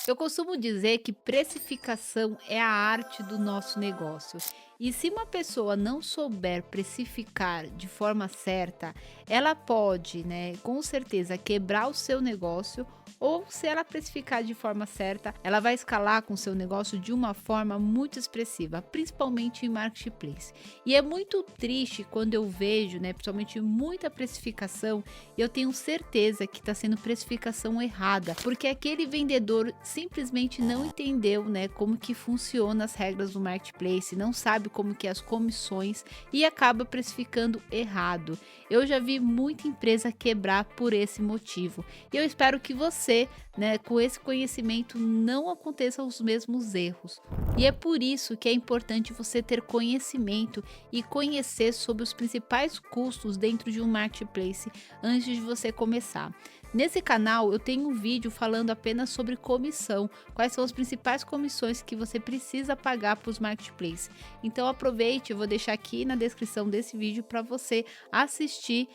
Eu costumo dizer que precificação é a arte do nosso negócio. E se uma pessoa não souber precificar de forma certa, ela pode, né, com certeza quebrar o seu negócio, ou se ela precificar de forma certa, ela vai escalar com o seu negócio de uma forma muito expressiva, principalmente em marketplace. E é muito triste quando eu vejo, né, principalmente muita precificação, e eu tenho certeza que está sendo precificação errada, porque aquele vendedor simplesmente não entendeu, né, como que funciona as regras do marketplace, não sabe como que é as comissões e acaba precificando errado. Eu já vi muita empresa quebrar por esse motivo. E eu espero que você, né, com esse conhecimento não aconteça os mesmos erros. E é por isso que é importante você ter conhecimento e conhecer sobre os principais custos dentro de um marketplace antes de você começar. Nesse canal eu tenho um vídeo falando apenas sobre comissão, quais são as principais comissões que você precisa pagar para os marketplaces. Então aproveite, eu vou deixar aqui na descrição desse vídeo para você assistir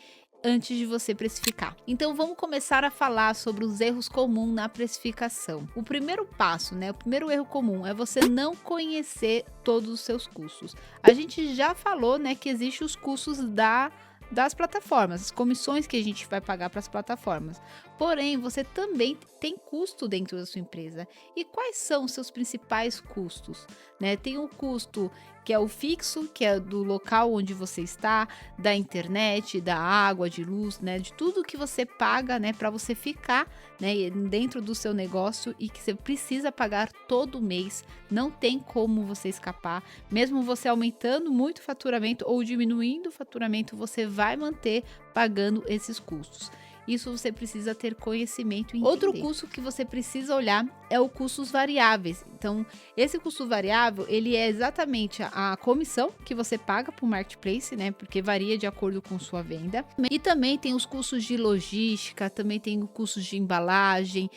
antes de você precificar. Então vamos começar a falar sobre os erros comuns na precificação. O primeiro passo, né, o primeiro erro comum é você não conhecer todos os seus custos. A gente já falou, né, que existem os custos das plataformas, as comissões que a gente vai pagar para as plataformas. Porém, você também tem custo dentro da sua empresa. E quais são os seus principais custos? Né? Tem o custo que é o fixo, que é do local onde você está, da internet, da água, de luz, né? De tudo que você paga, né, para você ficar, né, dentro do seu negócio e que você precisa pagar todo mês. Não tem como você escapar. Mesmo você aumentando muito o faturamento ou diminuindo o faturamento, você vai manter pagando esses custos. Isso você precisa ter conhecimento e entender. Outro custo que você precisa olhar é o custos variáveis. Então, esse custo variável, ele é exatamente a comissão que você paga para o marketplace, né? Porque varia de acordo com sua venda. E também tem os custos de logística, também tem os custos de embalagem,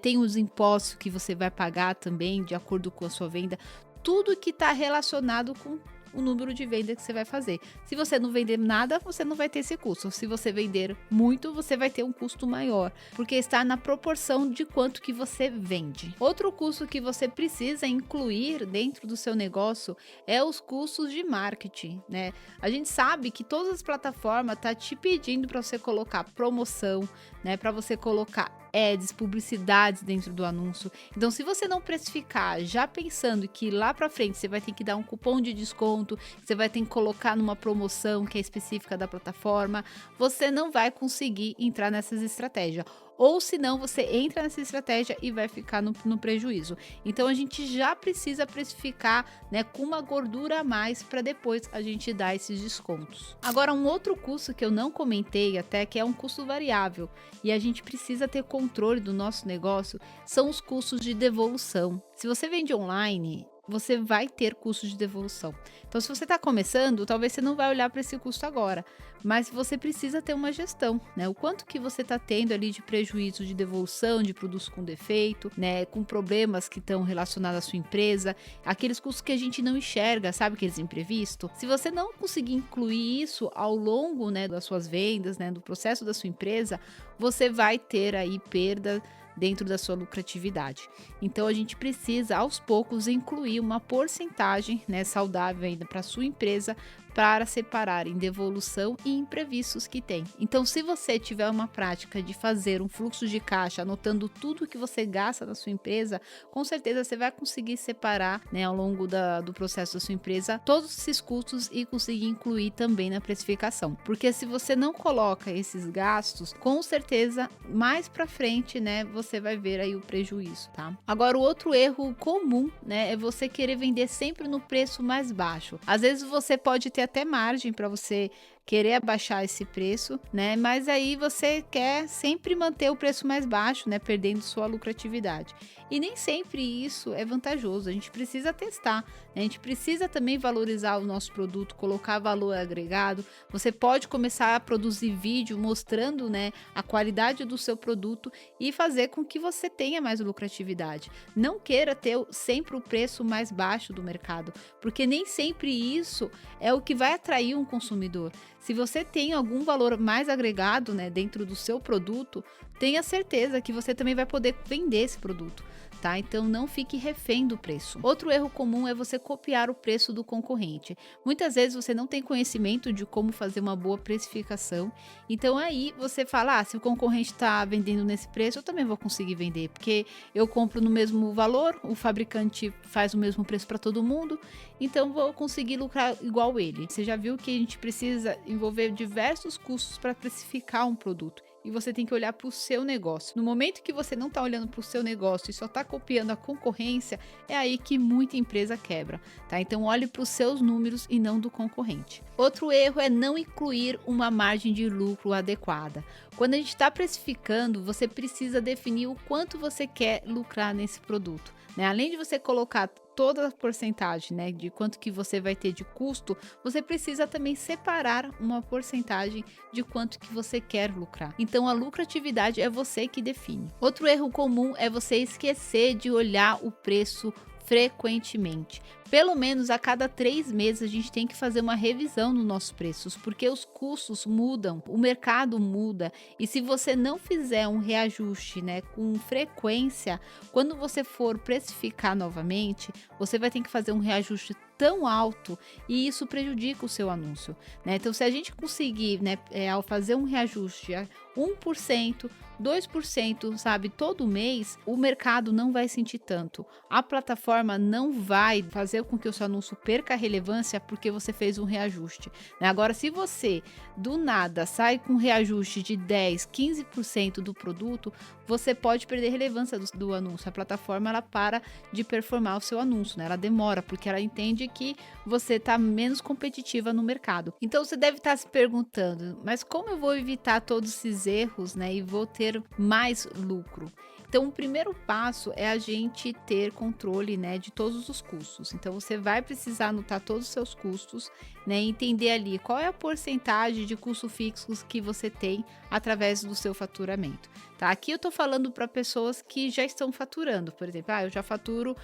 tem os impostos que você vai pagar também de acordo com a sua venda. Tudo que está relacionado com o número de venda que você vai fazer. Se você não vender nada, você não vai ter esse custo. Se você vender muito, você vai ter um custo maior, porque está na proporção de quanto que você vende. Outro custo que você precisa incluir dentro do seu negócio é os custos de marketing, né? A gente sabe que todas as plataformas tá te pedindo para você colocar promoção, né, para você colocar ads, publicidades dentro do anúncio. Então, se você não precificar, já pensando que lá para frente você vai ter que dar um cupom de desconto, você vai ter que colocar numa promoção que é específica da plataforma, você não vai conseguir entrar nessas estratégias. Ou senão você entra nessa estratégia e vai ficar no prejuízo. Então a gente já precisa precificar, né, com uma gordura a mais para depois a gente dar esses descontos. Agora, um outro custo que eu não comentei até, que é um custo variável e a gente precisa ter controle do nosso negócio, são os custos de devolução. Se você vende online, você vai ter custos de devolução. Então, se você está começando, talvez você não vai olhar para esse custo agora, mas você precisa ter uma gestão, né? O quanto que você está tendo ali de prejuízo de devolução de produtos com defeito, né? Com problemas que estão relacionados à sua empresa, aqueles custos que a gente não enxerga, sabe, aqueles imprevistos? Se você não conseguir incluir isso ao longo, né, das suas vendas, né, do processo da sua empresa, você vai ter aí perda dentro da sua lucratividade. Então a gente precisa aos poucos incluir uma porcentagem, né, saudável ainda para sua empresa para separar em devolução e imprevistos que tem. Então, se você tiver uma prática de fazer um fluxo de caixa, anotando tudo que você gasta na sua empresa, com certeza você vai conseguir separar, né, ao longo do processo da sua empresa, todos esses custos e conseguir incluir também na precificação. Porque se você não coloca esses gastos, com certeza mais para frente, né, você vai ver aí o prejuízo, tá? Agora, o outro erro comum, né, é você querer vender sempre no preço mais baixo. Às vezes você pode ter até margem para você querer abaixar esse preço, né? Mas aí você quer sempre manter o preço mais baixo, né? Perdendo sua lucratividade. E nem sempre isso é vantajoso. A gente precisa testar, né? A gente precisa também valorizar o nosso produto, colocar valor agregado. Você pode começar a produzir vídeo mostrando, né, a qualidade do seu produto e fazer com que você tenha mais lucratividade. Não queira ter sempre o preço mais baixo do mercado, porque nem sempre isso é o que vai atrair um consumidor. Se você tem algum valor mais agregado, né, dentro do seu produto, tenha certeza que você também vai poder vender esse produto. tá? Então não fique refém do preço. Outro erro comum é você copiar o preço do concorrente. Muitas vezes você não tem conhecimento de como fazer uma boa precificação, então aí você fala: se o concorrente está vendendo nesse preço, eu também vou conseguir vender, porque eu compro no mesmo valor, o fabricante faz o mesmo preço para todo mundo, então vou conseguir lucrar igual ele. Você já viu que a gente precisa envolver diversos custos para precificar um produto. E você tem que olhar para o seu negócio. No momento que você não está olhando para o seu negócio e só está copiando a concorrência, é aí que muita empresa quebra, tá? Então olhe para os seus números e não do concorrente. Outro erro é não incluir uma margem de lucro adequada. Quando a gente está precificando, você precisa definir o quanto você quer lucrar nesse produto, né? Além de você colocar toda a porcentagem, né, de quanto que você vai ter de custo, você precisa também separar uma porcentagem de quanto que você quer lucrar. Então a lucratividade é você que define. Outro erro comum é você esquecer de olhar o preço frequentemente. Pelo menos a cada 3 meses a gente tem que fazer uma revisão nos nossos preços, porque os custos mudam, o mercado muda, e se você não fizer um reajuste, né, com frequência, quando você for precificar novamente, você vai ter que fazer um reajuste tão alto e isso prejudica o seu anúncio, né? Então, se a gente conseguir, né, ao fazer um reajuste a 1%, 2%, sabe, todo mês, o mercado não vai sentir tanto. A plataforma não vai fazer com que o seu anúncio perca a relevância porque você fez um reajuste, né? Agora, se você do nada sai com um reajuste de 10, 15% do produto, você pode perder relevância do anúncio. A plataforma ela para de performar o seu anúncio, né? Ela demora porque ela entende que você está menos competitiva no mercado. Então você deve estar se perguntando, mas como eu vou evitar todos esses erros, né? E vou ter mais lucro? Então, o primeiro passo é a gente ter controle, né, de todos os custos. Então, você vai precisar anotar todos os seus custos, né, entender ali qual é a porcentagem de custos fixos que você tem através do seu faturamento. Tá? Aqui eu tô falando para pessoas que já estão faturando, por exemplo, eu já faturo,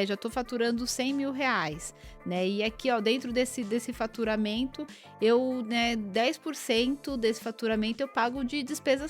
já estou faturando R$ 100.000, né? E aqui, ó, dentro desse faturamento, eu, né, 10% desse faturamento eu pago de despesa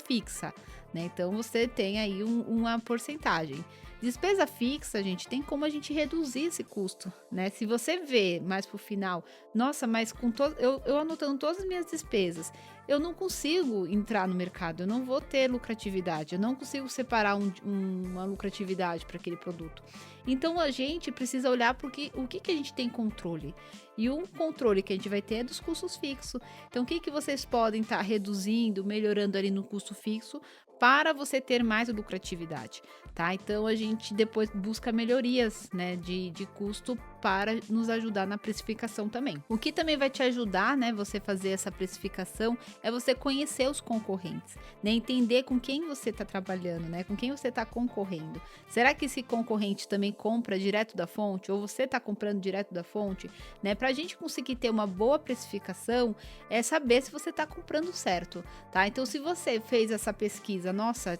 fixa. Né? Então você tem aí uma porcentagem. Despesa fixa, gente, tem como a gente reduzir esse custo, né? Se você vê mais pro final, nossa, mas com eu anotando todas as minhas despesas, eu não consigo entrar no mercado, eu não vou ter lucratividade, eu não consigo separar uma lucratividade para aquele produto. Então a gente precisa olhar porque o que a gente tem controle. E um controle que a gente vai ter é dos custos fixos. Então, o que vocês podem estar reduzindo, melhorando ali no custo fixo para você ter mais lucratividade, tá? Então, a gente depois busca melhorias, né, de custo para nos ajudar na precificação também. O que também vai te ajudar, né, você fazer essa precificação é você conhecer os concorrentes, né, entender com quem você está trabalhando, né, com quem você está concorrendo. Será que esse concorrente também compra direto da fonte ou você está comprando direto da fonte, né? Para a gente conseguir ter uma boa precificação, é saber se você está comprando certo, tá? Então, se você fez essa pesquisa, nossa,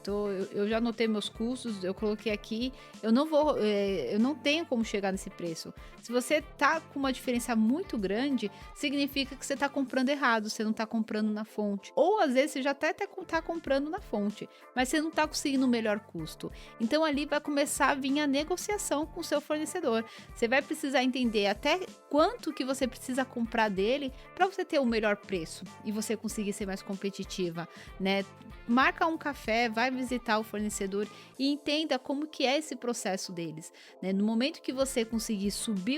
eu já anotei meus custos, eu coloquei aqui, eu não tenho como chegar nesse preço. Se você tá com uma diferença muito grande, significa que você tá comprando errado, você não tá comprando na fonte. Ou às vezes você já até tá comprando na fonte, mas você não tá conseguindo o melhor custo. Então ali vai começar a vir a negociação com o seu fornecedor. Você vai precisar entender até quanto que você precisa comprar dele para você ter o melhor preço e você conseguir ser mais competitiva, né? Marca um café, vai visitar o fornecedor e entenda como que é esse processo deles, né? No momento que você conseguir subir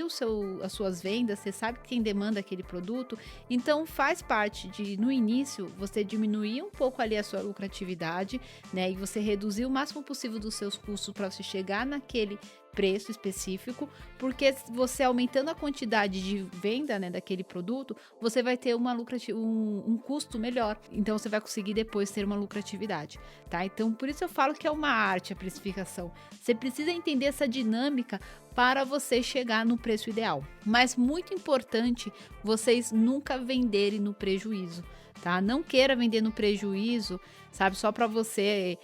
as suas vendas, você sabe quem demanda aquele produto, então faz parte de, no início, você diminuir um pouco ali a sua lucratividade, né? E você reduzir o máximo possível dos seus custos para você chegar naquele preço específico, porque você aumentando a quantidade de venda, né, daquele produto, você vai ter um custo melhor, então você vai conseguir depois ter uma lucratividade, tá? Então por isso eu falo que é uma arte a precificação, você precisa entender essa dinâmica para você chegar no preço ideal, mas muito importante vocês nunca venderem no prejuízo, tá? Não queira vender no prejuízo, sabe, só para você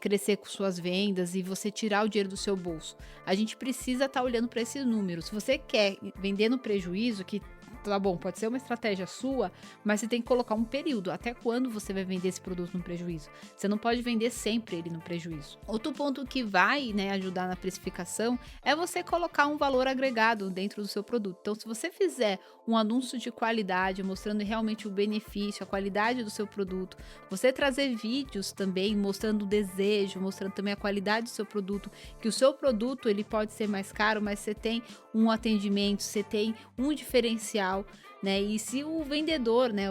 crescer com suas vendas e você tirar o dinheiro do seu bolso. A gente precisa estar olhando para esses números. Se você quer vender no prejuízo, que tá bom, pode ser uma estratégia sua, mas você tem que colocar um período, até quando você vai vender esse produto no prejuízo. Você não pode vender sempre ele no prejuízo. Outro ponto que vai, né, ajudar na precificação é você colocar um valor agregado dentro do seu produto. Então, se você fizer um anúncio de qualidade, mostrando realmente o benefício, a qualidade do seu produto, você trazer vídeos também mostrando o desejo, mostrando também a qualidade do seu produto, que o seu produto ele pode ser mais caro, mas você tem um atendimento, você tem um diferencial, né? E se o vendedor, né,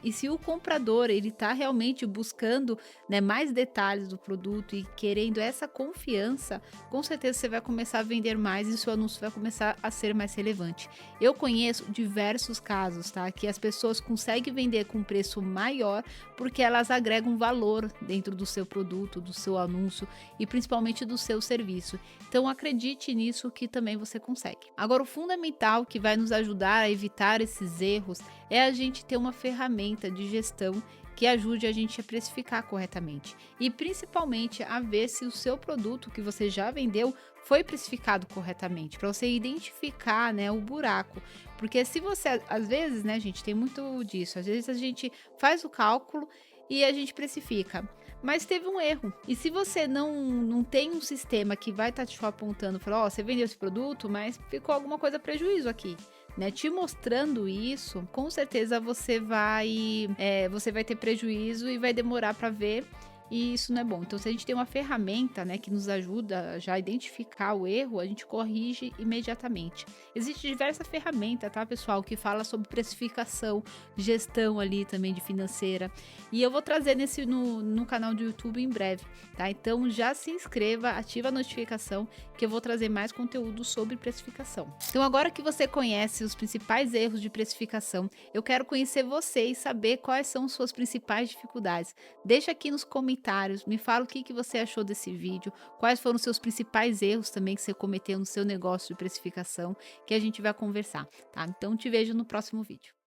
e se o comprador ele está realmente buscando, né, mais detalhes do produto e querendo essa confiança, com certeza você vai começar a vender mais e seu anúncio vai começar a ser mais relevante. Eu conheço diversos casos, tá, que as pessoas conseguem vender com um preço maior porque elas agregam valor dentro do seu produto, do seu anúncio e principalmente do seu serviço. Então acredite nisso que também você consegue. Agora, o fundamental que vai nos ajudar a evitar esses erros é a gente ter uma ferramenta de gestão que ajude a gente a precificar corretamente e principalmente a ver se o seu produto que você já vendeu foi precificado corretamente, para você identificar, né, o buraco. Porque se você, às vezes, né, gente, tem muito disso, às vezes a gente faz o cálculo e a gente precifica, mas teve um erro. E se você não tem um sistema que vai estar te apontando, falar, ó, você vendeu esse produto, mas ficou alguma coisa prejuízo aqui, né? Te mostrando isso, com certeza você vai ter prejuízo e vai demorar para ver. E isso não é bom. Então, se a gente tem uma ferramenta, né, que nos ajuda já a identificar o erro, a gente corrige imediatamente. Existe diversa ferramenta, tá, pessoal, que fala sobre precificação, gestão ali também de financeira. E eu vou trazer no canal do YouTube em breve, tá? Então, já se inscreva, ativa a notificação, que eu vou trazer mais conteúdo sobre precificação. Então, agora que você conhece os principais erros de precificação, eu quero conhecer você e saber quais são suas principais dificuldades. Deixa aqui nos comentários, me fala o que você achou desse vídeo, quais foram os seus principais erros também que você cometeu no seu negócio de precificação, que a gente vai conversar, tá? Então te vejo no próximo vídeo.